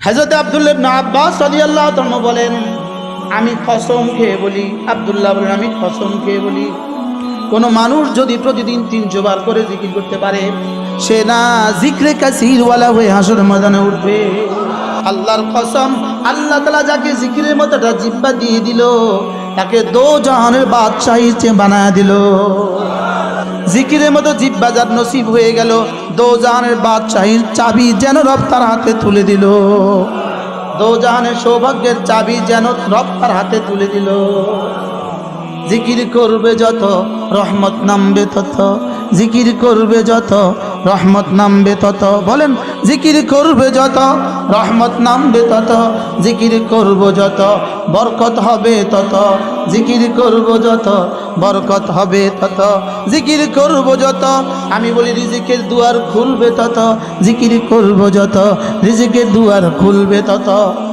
হযরত আব্দুল্লাহ ইবনে আব্বাস রাদিয়াল্লাহু তাআলা বলেন, আমি কসম খেয়ে বলি, আব্দুল্লাহ বলেন আমি কসম খেয়ে বলি, কোন মানুষ যদি প্রতিদিন 300 বার করে জিকির করতে পারে, সে না জিক্রে কাসির ওয়ালা হয়ে হাসরের ময়দানে উঠবে। আল্লাহর কসম, আল্লাহ তাআলা যাকে জিকিরের মতো একটা জিহ্বা দিয়ে দিল, তাকে দো জাহানের বাদশাহী বানায় দিল। জিকিরের মতো জিহ্বা যার নসিব হয়ে গেল, দো জাহানের বাদশাহীর চাবি যেন রব তার হাতে তুলে দিল। দো জাহানের সৌভাগ্যের চাবি যেন রব তার হাতে তুলে দিল। জিকির করবে যত রহমত নামবে তত, জিকির করবে যত রহমত নামবে তত। বলেন, জিকির করবে যত রহমত নামবে তত, জিকির করব যত বরকত হবে তত, জিকির করব যত বরকত হবে তত, জিকির করব যত, আমি বলি রিজিকের দুয়ার খুলবে তত, জিকির করব যত রিজিকের দুয়ার খুলবে তত।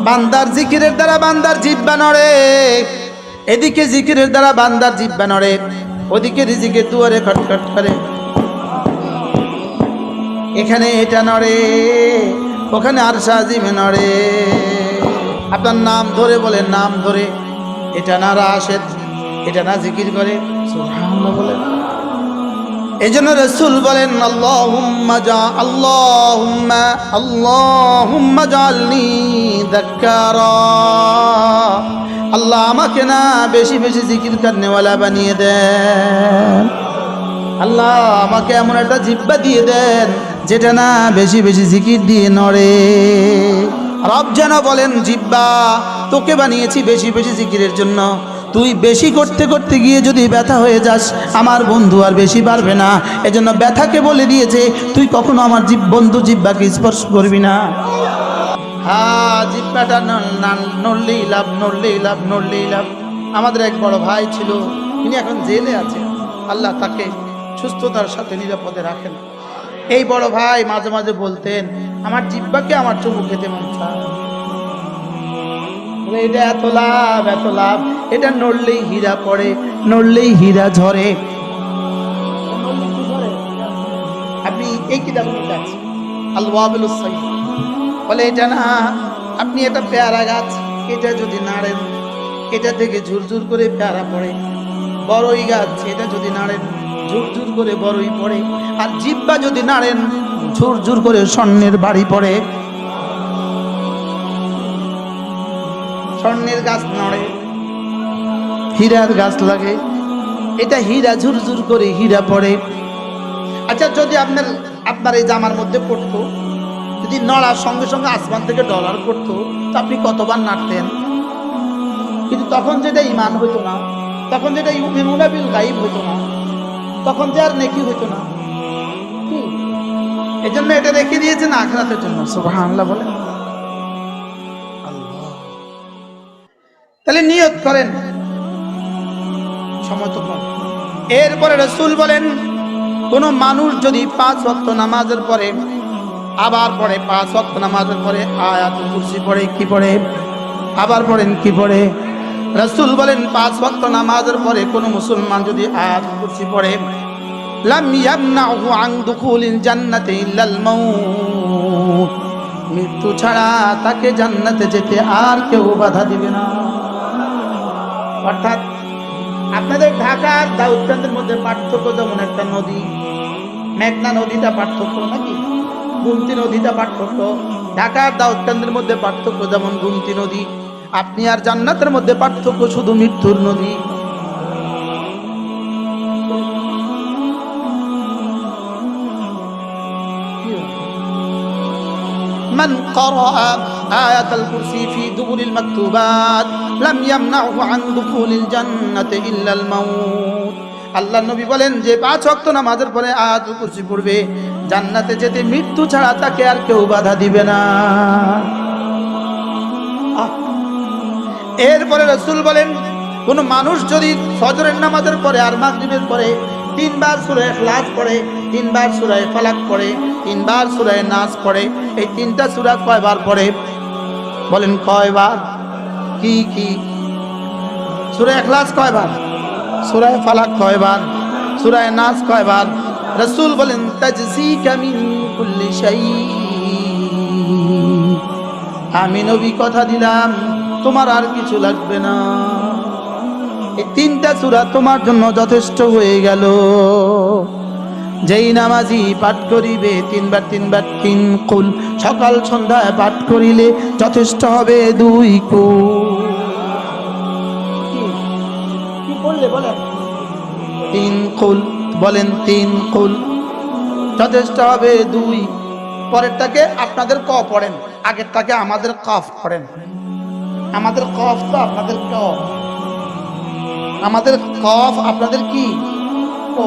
বান্দার জিকিরের দ্বারা বান্দার জিহ্বা নড়ে, এদিকে জিকিরের দ্বারা বান্দার জিহ্বা নড়ে, ওদিকে রিজিকের দুয়ারে খটখট করে। এখানে এটা নড়ে, ওখানে আরশ আজিমে নড়ে। আপনার নাম ধরে বলেন, নাম ধরে এটা না রাশেদ, এটা না জিকির করে সুবহানাল্লাহ বলেন। এজন্য রাসূল বলেন, আল্লাহুম্মা জাআলনি যাক্কারা, আল্লাহ আমাকে না বেশি বেশি জিকির করনেওয়ালা বানিয়ে দেন। আল্লাহ আমাকে এমন একটা জিহ্বা দিয়ে দেন যেটা না বেশি বেশি জিকির দিয়ে নড়ে। রব যেন বলেন, জিহ্বা তোকে বানিয়েছি বেশি বেশি জিকিরের জন্য, তুই বেশি করতে করতে গিয়ে যদি ব্যথা হয়ে যাস, আমার বন্ধু আর বেশি পারবে না। এজন্য ব্যথাকে বলে দিয়েছে, তুই কখনো আমার বন্ধু জিহ্বাকে স্পর্শ করবি না। হ্যাঁ, জিহ্বাটা নড়লেই লাভ, নড়লেই লাভ, নড়লেই লাভ। আমাদের এক বড় ভাই ছিল, তিনি এখন জেলে আছেন, আল্লাহ তাকে সুস্থতার সাথে নিরাপদে রাখেন। এই বড় ভাই মাঝে মাঝে বলতেন, আমার জিহ্বাকে আমার চুমু খেতে মন চায়, এটা এত লাভ, এত লাভ, এটা নড়লেই হীরা পড়ে, নড়লেই হীরা ঝরে। আপনি এই কিতাব আছে আল ওয়াবিলুস সাইয়্যিদ, বলে এটা না, আপনি এটা পেয়ারা গাছ, এটা যদি নাড়েন এটা থেকে ঝুরঝুর করে পেয়ারা পড়ে। বড়ই গাছ, এটা যদি নাড়েন ঝুরঝুর করে বড়ই পড়ে। আর জিহ্বা যদি নাড়েন ঝুরঝুর করে স্বর্ণের বাড়ি পড়ে। স্বর্ণের গাছ নড়ে, হীরার গাছ লাগে, এটা হীরা ঝুরঝুর করে হীরা পড়ে। আচ্ছা, যদি আপনার এই জামার মধ্যে পড়তো, যদি নড়ার সঙ্গে সঙ্গে আসমান থেকে ডলার পড়তো, তো আপনি কতবার নাড়তেন? কিন্তু তখন যেটা ঈমান হইতো না, তখন যেটা ইউমিনুনা বিল গায়ব হইতো না, তখন যে আর নেকি হইতো না। এজন্য এটা রেখে দিয়েছেন আখিরাতের জন্য। সুবহানাল্লাহ বলেন। তাহলে নিয়ত করেন, সময় তো কম। এরপরে রাসূল বলেন, কোন মানুষ যদি 5 ওয়াক্ত নামাজের পরে আবার পড়ে, 5 ওয়াক্ত নামাজের পরে আয়াতুল কুরসি পড়ে, কি পড়ে? আবার পড়েন, কি পড়ে? রাসূল বলেন, 5 ওয়াক্ত নামাজের পরে কোন মুসলমান যদি আয়াতুল কুরসি পড়ে, লাম ইয়ামনাহু আন দুখুলিল জান্নাতি ইল্লাল মাউত, মৃত্যু ছাড়া তাকে জান্নাতে যেতে আর কেউ বাধা দিবে না। অর্থাৎ আপনাদের ঢাকার দাউদকান্দির মধ্যে পার্থক্য যেমন একটা নদী, মেঘনা নদীটা পার্থক্য নাকি, গুমতি নদীটা পার্থক্য, ঢাকার দাউদকান্দির মধ্যে পার্থক্য যেমন গুমতি নদী, আপনি আর জান্নাতের মধ্যে পার্থক্য শুধু মৃত্যুর নদী। من قرأ آية الكرسي في دبر المكتوبات لم يمنعه عن دخول الجنة إلا الموت। আল্লাহ নবী বলেন যে 5 ওয়াক্ত নামাজের পরে আয়াতুল কুরসি পড়বে, জান্নাতে যেতে মৃত্যু ছাড়া তাকে আর কেউ বাধা দিবে না। এরপরে রাসূল বলেন, কোন মানুষ যদি ফজরের নামাজের পরে আর মাগরিবের পরে 3 বার সূরা ইখলাস পড়ে, 3 বার সূরা ফালাক পড়ে, 3 বার সূরা নাস পড়ে, এই 3টা সূরা কয়বার পড়ে? বলেন কয়বার? কি কি? সূরা ইখলাস কয়বার? সূরা ফালাক কয়বার? সূরা নাস কয়বার? রাসূল বলেন, তাজসিকা মিন কুল্লি শাই, আমি নবী কথা দিলাম তোমার আর কিছু লাগবে না, এই 3টা সূরা তোমার জন্য যথেষ্ট হয়ে গেল। যেই নামাজি পাঠ করিবে 3 বার 3 বার 3 কুল, সকাল সন্ধ্যায় পাঠ করিলে যথেষ্ট হবে 2 কুল। কি বললে বলেন? 3 কুল, বলেন 3 কুল যথেষ্ট হবে 2। পরেরটাকে আপনাদের ক পড়েন, আগেরটাকে আমাদের কফ পড়েন। আমাদের কফ তো আপনাদের ক, আমাদের কফ আপনাদের কি ক,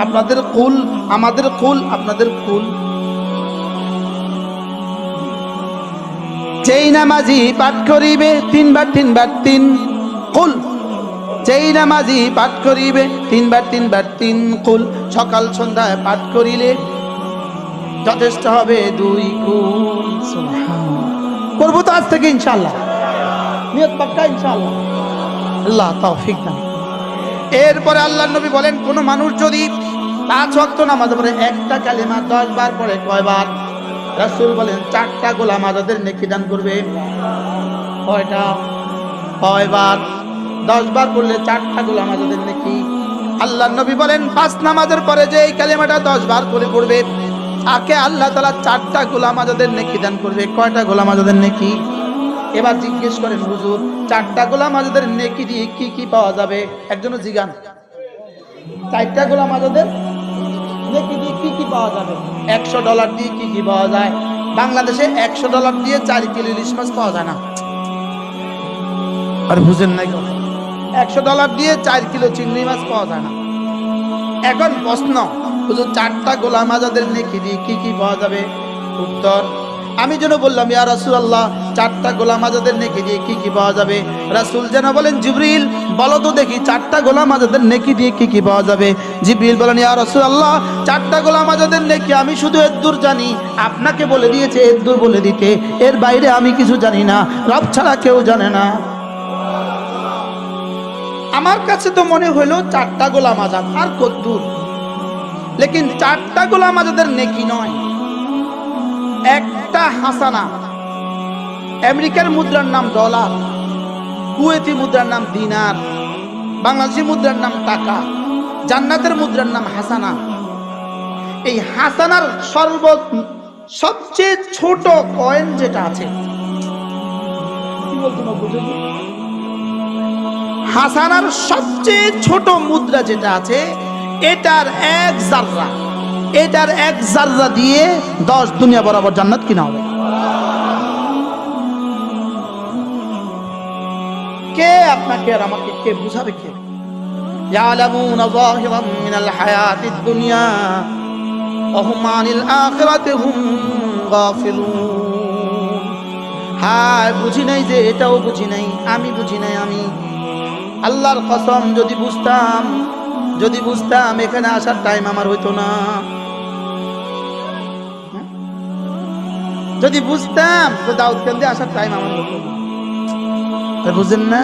আপনাদের কুল আমাদের কুল আপনাদের কুল। যেই নামাজি পাঠ করিবে 3 বার 3 বার 3 কুল, যেই নামাজি পাঠ করিবে 3 বার 3 বার 3 কুল, সকাল সন্ধ্যায় পাঠ করিলে যথেষ্ট হবে 2 কুল। সুবহানাল্লাহ। করবো তো আজ থেকে ইনশাআল্লাহ, নিয়ত পাক্কা ইনশাআল্লাহ, আল্লাহ তৌফিক দান। এরপরে আল্লাহর নবী বলেন, কোন মানুষ যদি 5 ওয়াক্ত নামাজ পড়ে একটা কালিমা 10 বার পড়ে, কয়বার? রাসূল বলেন 4টা গোলাম আজাদের নেকি দান করবে। কয়টা? কয়বার? 10 বার পড়লে 4টা গোলাম আজাদের নেকি। আল্লাহর নবী বলেন 5 নামাজের পরে যে এই কালিমাটা 10 বার করে পড়বে, তাকে আল্লাহ তাআলা 4টা গোলাম আজাদের নেকি দান করবে। কয়টা গোলাম আজাদের নেকি? এবার জিজ্ঞেস করেন, হুজুর 4টা গোলাম আজাদের নেকি দিয়ে কি কি পাওয়া যাবে? একজনও জিজ্ঞান, 4টা গোলাম আজাদের নেকি দিয়ে কি কি পাওয়া যাবে? $100 দিয়ে কি কি পাওয়া যায়? বাংলাদেশে $100 দিয়ে 4 কিলো ইলিশ মাছ পাওয়া যায় না। আর বুঝেন নাই কথা, $100 দিয়ে 4 কিলো চিংড়ি মাছ পাওয়া যায় না। এখন প্রশ্ন, হুজুর 4টা গোলাম আজাদের নেকি দিয়ে কি কি পাওয়া যাবে? উত্তর, আমি যেন বললাম, ইয়া রাসূলুল্লাহ 4টা গোলাম আজাদের নেকি দিয়ে কি কি পাওয়া যাবে? রাসূল যেন বলেন, জিবরিল বলো তো দেখি 4টা গোলাম আজাদের নেকি দিয়ে কি কি পাওয়া যাবে? জিবরিল বলেন, ইয়া রাসূলুল্লাহ 4টা গোলাম আজাদের নেকি আমি শুধু এদ্দুর জানি, আপনাকে বলে দিয়েছে এদ্দুর বলে দিতে, এর বাইরে আমি কিছু জানি না, রব ছাড়া কেউ জানে না। আমার কাছে তো মনে হলো 4টা গোলাম আজাদ আর কদ্দুর, লেকিন 4টা গোলাম আজাদের নেকি নয়, একটা হাসানা। আমেরিকার মুদ্রার নাম ডলার, কুয়েতি মুদ্রার নাম দিনার, বাংলাদেশি মুদ্রার নাম টাকা, জান্নাতের মুদ্রার নাম হাসানা। এই হাসানার সবচেয়ে ছোট কয়েন যেটা আছে, কি বলতো বুঝুন, হাসানার সবচেয়ে ছোট মুদ্রা যেটা আছে, এটার 1 জাররা, এটার 1 জাররা দিয়ে 10 দুনিয়া বরাবর জান্নাত কিনা হবে। কে আপনাকে আর আমাকে কে বুঝাবে? কে? ইয়ালামুনা যাহিরাম মিনাল হায়াতিদ দুনিয়া ওয়া হুম আনিল আখিরাতি হুম গাফিলুন। হায় বুঝি নাই যে, এটাও বুঝি নাই, আমি বুঝি নাই। আমি আল্লাহর কসম, যদি বুঝতাম এখানে আসার টাইম আমার হইতো না। যদি বুঝতাম তো দাউদকান্দি আসার টাইম আমার হতো না। বুঝেন না?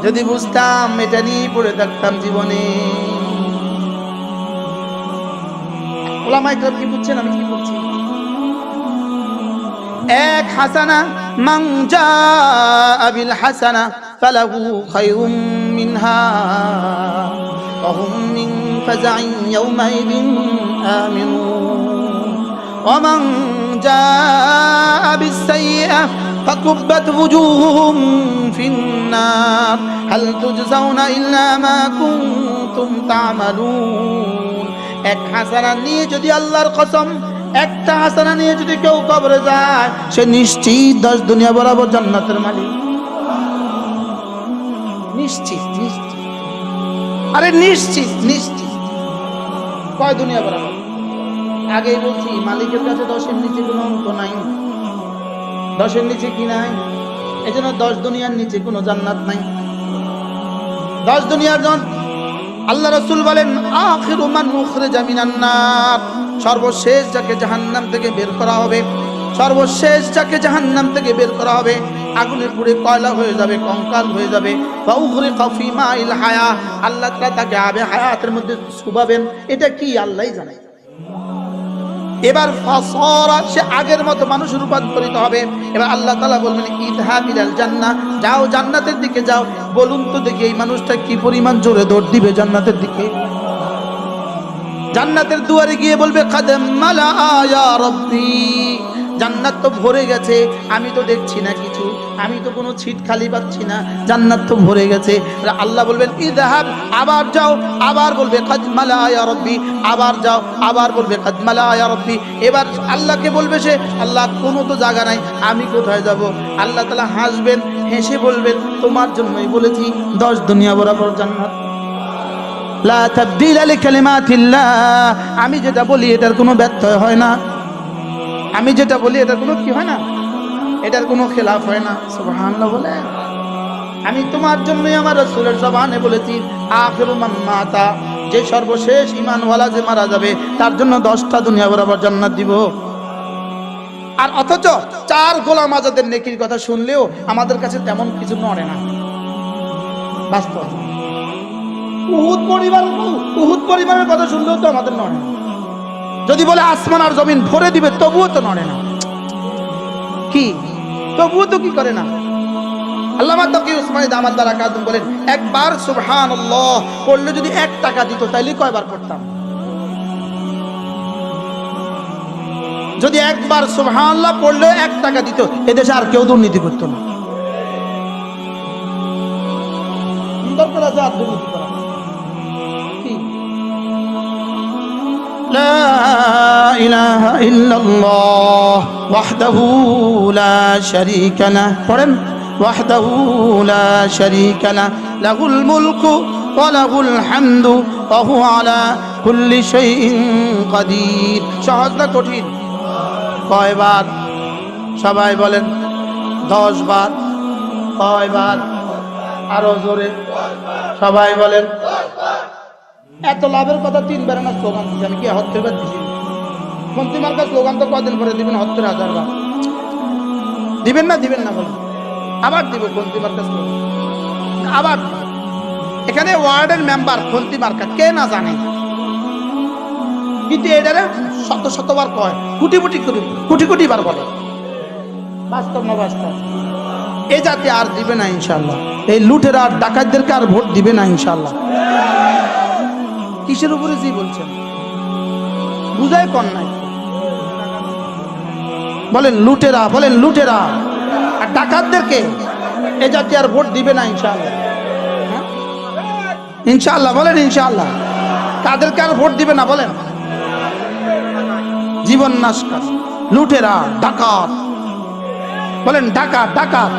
যদি বুঝতাম এটা নিয়ে পড়ে থাকতাম জীবনে। ওলামায়ে কেরাম কি বুঝছেন, আমি কি বলছি? 1 হাসানা, মান জাআ বিল হাসানা ফালাহু খায়রুম মিনহা ওয়া হুম মিন ফাজাইন ইয়াওমাইযিন আমিনুন ওয়া মান জাআ বিস সাইয়্যা ফাকুব্বাত ওয়ুজুহুহুম ফিন্নার হাল তুজজাউনা ইল্লা মা কুনতুম তা'মালুন। 1 হাসানা নিয়ে যদি, আল্লাহর কসম, একটা হাসানা নিয়ে যদি কেউ কবরে যায়, সে নিশ্চিত 10 দুনিয়া বরাবর জান্নাতের মালিক। নিশ্চিত, নিশ্চিত, আরে নিশ্চিত, নিশ্চিত। কয় দুনিয়া বরাবর? আগেই বলছি, মালিকের কাছে 10-এর নিচে কোনো অঙ্ক নাই। 10-এর নিচে কি নাই? এজন্য 10 দুনিয়ার নিচে কোনো জান্নাত নাই। 10 দুনিয়ার জন আল্লাহ রাসূল বলেন, আখিরু মান উখরিজা মিনান নার, সর্বশেষ যাকে জাহান্নাম থেকে বের করা হবে, সর্বশেষ যাকে জাহান্নাম থেকে বের করা হবে, আগুনে পুড়ে কয়লা হয়ে যাবে, কঙ্কাল হয়ে যাবে। ওয়া উখরিকা ফি মাইল হায়া, আল্লাহ তাআলা তাকে আবে হায়াতের মধ্যে চুবাবেন। এটা কি আল্লাহই জানে। এবার ফাসারা, সে আগের মতো মানুষ রূপান্তরিত হবে। এবার আল্লাহ তাআলা বলবেন ইযহাব ইলাল জান্নাহ, যাও জান্নাতের দিকে যাও। বলুন তো দেখি এই মানুষটা কি পরিমাণ জোরে দৌড় দিবে জান্নাতের দিকে। জান্নাতের দুয়ারে গিয়ে বলবে কাদ মালা ইয়া রাব্বি, জান্নাত তো ভরে গেছে, আমি তো দেখছি না কিছু, আমি তো কোনো সিট খালি পাচ্ছি না, জান্নাত তো ভরে গেছে। আল্লাহ বলবেন ইযহাব, আবার যাও, আবার বলবে কাদ মালা ইয়া রাব্বি, আবার যাও, আবার বলবে কাদ মালা ইয়া রাব্বি। এবার আল্লাহকে বলবে সে, আল্লাহ কোনো তো জায়গা নাই, আমি কোথায় যাব? আল্লাহ তাআলা হাসবেন, হেসে বলবেন তোমার জন্যই বলেছি 10 দুনিয়া বরাবর জান্নাত। লা তাবদীলা লিকালিমাতিল্লাহ, আমি যেটা বলি এটার কোনো ব্যত্যয় হয় না, আমি যেটা বলি এটার কোনো কি হয় না, এটার কোনো খেলাফ হয় না। সুবহানাল্লাহ বলে আমি তোমার জন্যই আমার রাসূলের জবানে বলেছি আখিরু মান মাতা, যে সর্বশেষ ঈমানওয়ালা যে মারা যাবে তার জন্য 10টা দুনিয়া বরাবর জান্নাত দিব। আর অথচ 4 গোলাম আজাদের নেকির কথা শুনলেও আমাদের কাছে তেমন কিছু নড়ে না। বাস্তব উহুদ পরিবারের কথা শুনলেও তো আমাদের নড়ে না। যদি বলে আসমান আর জমিন ভরে দিবে তবুও তো নড়ে না, কি তবুও তো কি করে না। আল্লামা তাকি উসমানী দামাত বারাকাতুহু বলেন একবার সুবহানাল্লাহ পড়লে যদি 1 টাকা দিত তাইলে কয়বার পড়তাম? যদি একবার সুবহানাল্লাহ পড়লে 1 টাকা দিত, এদেশে আর কেউ দুর্নীতি করতো না। দরকার আছে আর দুর্নীতি করা। لا إله إلا الله وحده لا شريك له وحده لا شريك له له الملك وله الحمد وهو على كل شيء قدير। সহজ না কঠিন? কয়বার? সবাই বলেন 10 বার। কয়বার? আরো জোরে সবাই বলেন। এত লাভের কথা 3 বার না স্লোগান দিচ্ছি আমি, কি 70 বার দিচ্ছি? মন্ত্রী মার্কা স্লোগান তো কদিন পরে দিবেন? 70,000 বার দিবেন না? দিবেন না বলেন? আবার দিব মন্ত্রী মার্কা স্লোগান, আবার এখানে ওয়ার্ডের মেম্বার মন্ত্রী মার্কা কে না জানে, কিন্তু এটারে শতবার কয়, কোটি কোটি বার বলে। বাস্তব না বাস্তব? এই জাতি আর দিবে না ইনশাআল্লাহ, এই লুটেরা আর ডাকাতদেরকে আর ভোট দিবে না ইনশাআল্লাহ। কিসের উপরে জি বলছেন বুঝাই কর নাই? বলেন লুটেরা, বলেন লুটেরা আর ডাকাতদেরকে এ জাতি আর ভোট দিবে না ইনশাআল্লাহ। ইনশাআল্লাহ বলেন ইনশাআল্লাহ। তাদেরকে আর ভোট দিবে না বলেন? জীবন নাশকার লুটেরা ডাকাত, বলেন ডাকাত ডাকাত।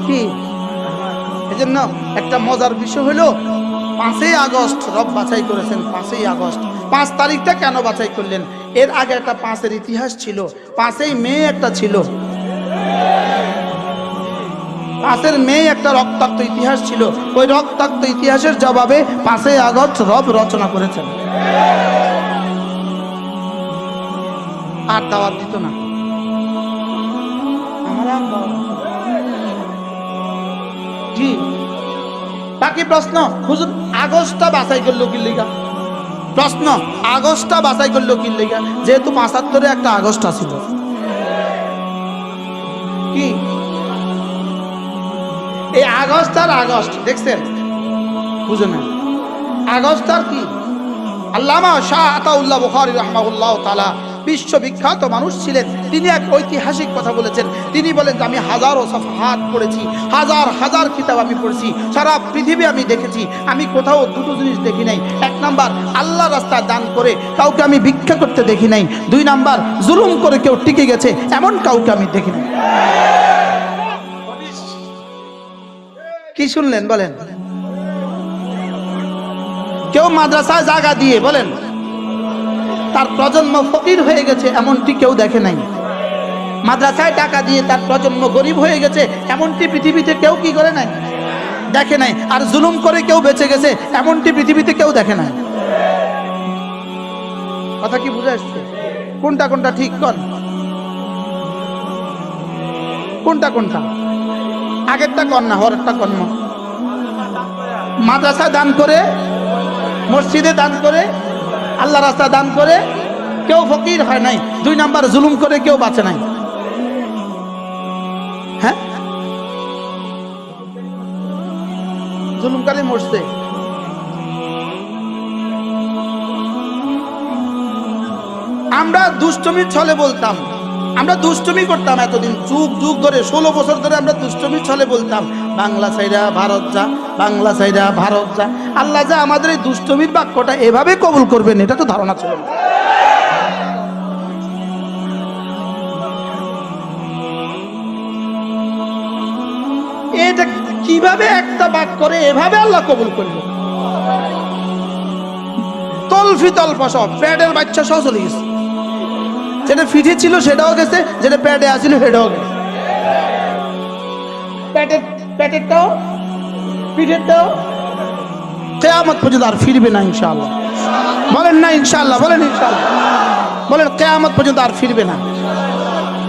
কি এজন্য একটা মজার বিষয় হলো 5ই আগস্ট রব বাছাই করেছেন। 5ই আগস্ট 5 তারিখটা কেন বাছাই করলেন? এর আগে একটা 5-এর ইতিহাস ছিল, 5ই মে একটা ছিল, 5 মে একটা রক্তাক্ত ইতিহাস ছিল। ওই রক্তাক্ত ইতিহাসের জবাবে 5ই আগস্ট রব রচনা করেছেন। আর দাওয়াত দিত না, কি বাকি প্রশ্ন? হুজুর আগস্টটা বাছাই করলো কি লিগা? প্রশ্ন আগস্টটা বাছাই করলো কি লিগা? যেহেতু 75-এ একটা আগস্ট আছিল। কি এই আগস্ট আর আগস্ট দেখছেন? বুঝে না আগস্ট আর কি? আল্লামা শাহ আতাউল্লাহ বুখারী রাহমাহুল্লাহ তাআলা বিশ্ববিখ্যাত মানুষ ছিলেন। তিনি এক ঐতিহাসিক কথা বলেছেন। তিনি বলেন যে আমি হাজারো সাফহাত পড়েছি, হাজার কিতাব আমি পড়েছি, সারা পৃথিবী আমি দেখেছি, আমি কোথাও দুটো জিনিস দেখি নাই। 1 নাম্বার আল্লাহ রাস্তায় দান করে কাউকে আমি ভিক্ষা করতে দেখি নাই। 2 নাম্বার জুলুম করে কেউ টিকে গেছে এমন কাউকে আমি দেখি নাই। কি শুনলেন বলেন? কেউ মাদ্রাসায় জায়গা দিয়ে বলেন তার প্রজন্ম ফকির হয়ে গেছে এমনটি কেউ দেখে নাই। মাদ্রাসায় টাকা দিয়ে তার প্রজন্ম গরিব হয়ে গেছে এমনটি পৃথিবীতে কেউ কি করে নাই, দেখে নাই। আর জুলুম করে কেউ বেঁচে গেছে এমনটি পৃথিবীতে কেউ দেখে নাই। কথা কি বুঝে আসছে? কোনটা কোনটা ঠিক কর, কোনটা কোনটা? আগেরটা কর না, হরেরটা কর না। মাদ্রাসায় দান করে, মসজিদে দান করে, আল্লাহ রাস্তা দান করে, কেউ ফকির হয় নাই, 2 নাম্বার জুলুম করে কেউ বাঁচে নাই। হ্যাঁ, জুলুমকারী মরছে। আমরা দুষ্টমির ছলে বলতাম, আমরা দুষ্টমি করতাম এতদিন, যুগ যুগ ধরে 16 বছর ধরে আমরা দুষ্টমির ছলে বলতাম বাংলা সাইরা ভারত যা, বাংলা সাইরা ভারত যা। আল্লাহ যা আমাদের এই দুষ্টমির বাক্যটা এভাবে কবুল করবেন এটা তো ধারণা ছিল না। এটা কিভাবে একটা বাক করে এভাবে আল্লাহ কবুল করলো? তলফি তলফা সব, পেটের বাচ্চা সহ চলে গেছে। যেটা ফিটে ছিল সেটাও গেছে, যেটা পেটে আসছিল সেটাও গেছে। পেটেরটাও পিঠেরটাও কিয়ামত পর্যন্ত আর ফিরবে না ইনশাআল্লাহ। বলেন না ইনশাআল্লাহ, বলেন ইনশাআল্লাহ, বলেন কিয়ামত পর্যন্ত আর ফিরবে না।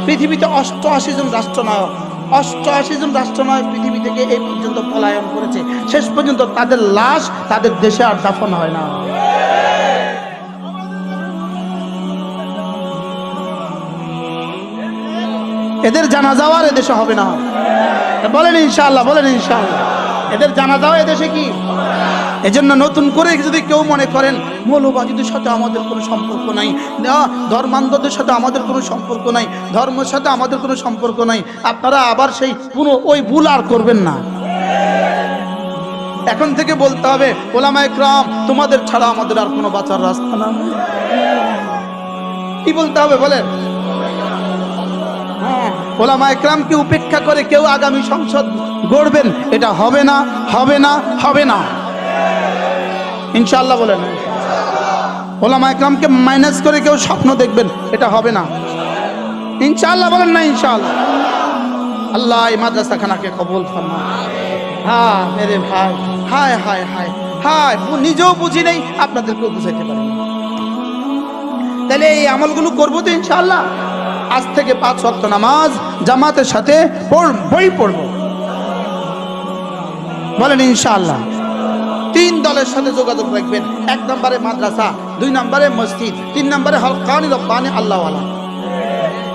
পৃথিবীতে 88 জন রাষ্ট্রনায়ক, 88 জন রাষ্ট্রনায়ক পৃথিবী থেকে এই পর্যন্ত পলায়ন করেছে, শেষ পর্যন্ত তাদের লাশ তাদের দেশে আর দাফন হয় না। এদের জানাজাও আর এদেশে হবে না। বলেন ইনশাআল্লাহ, বলেন ইনশাআল্লাহ, এদের জানাজাও এদেশে কি। এজন্য নতুন করে যদি কেউ মনে করেন মৌলবাদীদের সাথে আমাদের কোনো সম্পর্ক নাই, ধর্মান্ধদের সাথে আমাদের কোনো সম্পর্ক নাই, ধর্মের সাথে আমাদের কোনো সম্পর্ক নাই, আপনারা আবার সেই পুরো ওই ভুল আর করবেন না। এখন থেকে বলতে হবে ওলামায়ে কেরাম তোমাদের ছাড়া আমাদের আর কোনো বাঁচার রাস্তা না। কি বলতে হবে বলেন? ওলামায়ে কেরামকে উপেক্ষা করে কেউ আগামী সংসদ গড়বেন, এটা হবে না, হবে না, হবে না ইনশাআল্লাহ। বলেন ওলামায়ে কেরামকে মাইনাস করে কেউ স্বপ্ন দেখবেন, এটা হবে না ইনশাআল্লাহ। বলেন না ইনশাআল্লাহ। আল্লাহ এই মাদ্রাসাখানাকে কবুল ফরমায়। হ্যাঁ মেরে ভাই, হায় হায় হায় হায়, নিজেও বুঝি নেই, আপনাদেরকেও বুঝাইতে পারি। তাহলে এই আমলগুলো করবো তো ইনশাআল্লাহ। আজ থেকে 5 ওয়াক্ত নামাজ জামাতের সাথে পড়ব। বলেন ইনশাআল্লাহ। 3 দলের সাথে যোগাযোগ রাখবেন। 1 নম্বরে মাদ্রাসা, 2 নম্বরে মসজিদ, 3 নম্বরে হক্কানি রব্বানি আল্লাহওয়ালা।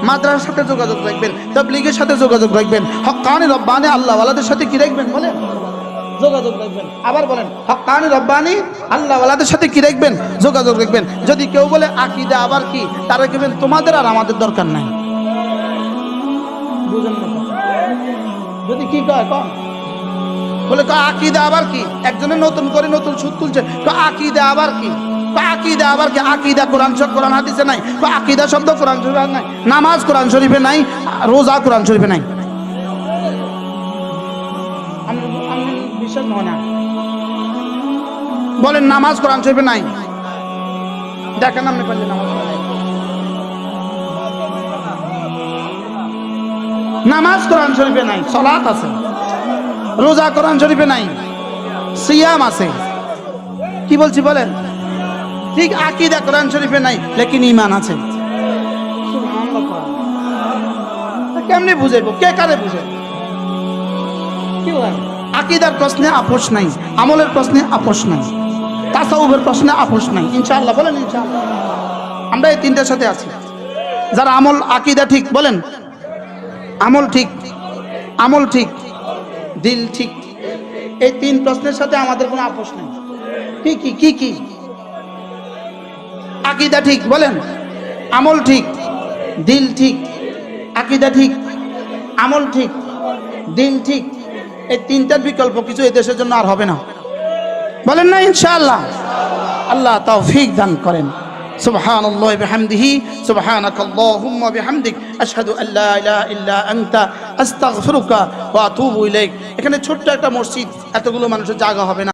মাদ্রাসার সাথে যোগাযোগ রাখবেন, তাবলীগের সাথে যোগাযোগ রাখবেন, হক্কানি রব্বানি আল্লাহওয়ালাদের সাথে কি রাখবেন বলেন? যোগাযোগ রাখবেন। আবার বলেন হক্কানি রব্বানি আল্লাহওয়ালাদের সাথে কি রাখবেন? যোগাযোগ রাখবেন। যদি কেউ বলে আকীদা আবার কি, তারা কেবেন তোমাদের আর আমাদের দরকার নাই। বুঝেন না? যদি কি কয় কম বলে আকীদা আবার কি, একজনে নতুন করে নতুন সুদ তুলছে, আকীদা আবার কি, আকীদা আবার কি, আকীদা কোরআন হাদিসে নাই, আকীদা শব্দ কোরআন শরীফে নাই, নামাজ কোরআন শরীফে নাই, রোজা কোরআন শরীফে নাই। বিশ্বাস হয় না? বলেন নামাজ কোরআন শরীফে নাই, দেখেন আপনি পারলে নামাজ কোরআন শরীফে নাই, সালাত আছে, রোজা কোরআন শরীফে নাই, সিয়াম আছে। কি বলছি বলেন? ঠিক আকীদা কোরআন শরীফে নাই, লেকিন ঈমান আছে। কেমনে বুঝাইবো? কে কারে বুঝাইব? কি বলেন? আকীদার প্রশ্নে আপোষ নাই, আমলের প্রশ্নে আপোষ নাই, তাসাউফের প্রশ্নে আপোষ নাই ইনশাআল্লাহ। বলেন ইনশাআল্লাহ। আমরা এই 3টার সাথে আছি। যারা আমল আকীদা ঠিক, বলেন আমল ঠিক, আমল ঠিক, দিল ঠিক, এই 3 প্রশ্নের সাথে আমাদের কোনো আপোষ নেই। কি কি কি কি? আকীদা ঠিক, বলেন আমল ঠিক, দিল ঠিক, আকীদা ঠিক, আমল ঠিক, দিল ঠিক, এই 3টার বিকল্প কিছু এই দেশের জন্য আর হবে না। বলেন না ইনশাআল্লাহ। আল্লাহ তৌফিক দান করেন। সুবহানাল্লাহি বিহামদিহি, সুবহানাকাল্লাহুম্মা বিহামদিক, আশহাদু আল্লা ইলাহা ইল্লা আনতা, আস্তাগফিরুকা ওয়া আতুবু ইলাইক। এখানে ছোট্ট একটা মসজিদ, এতগুলো মানুষের জায়গা হবে না।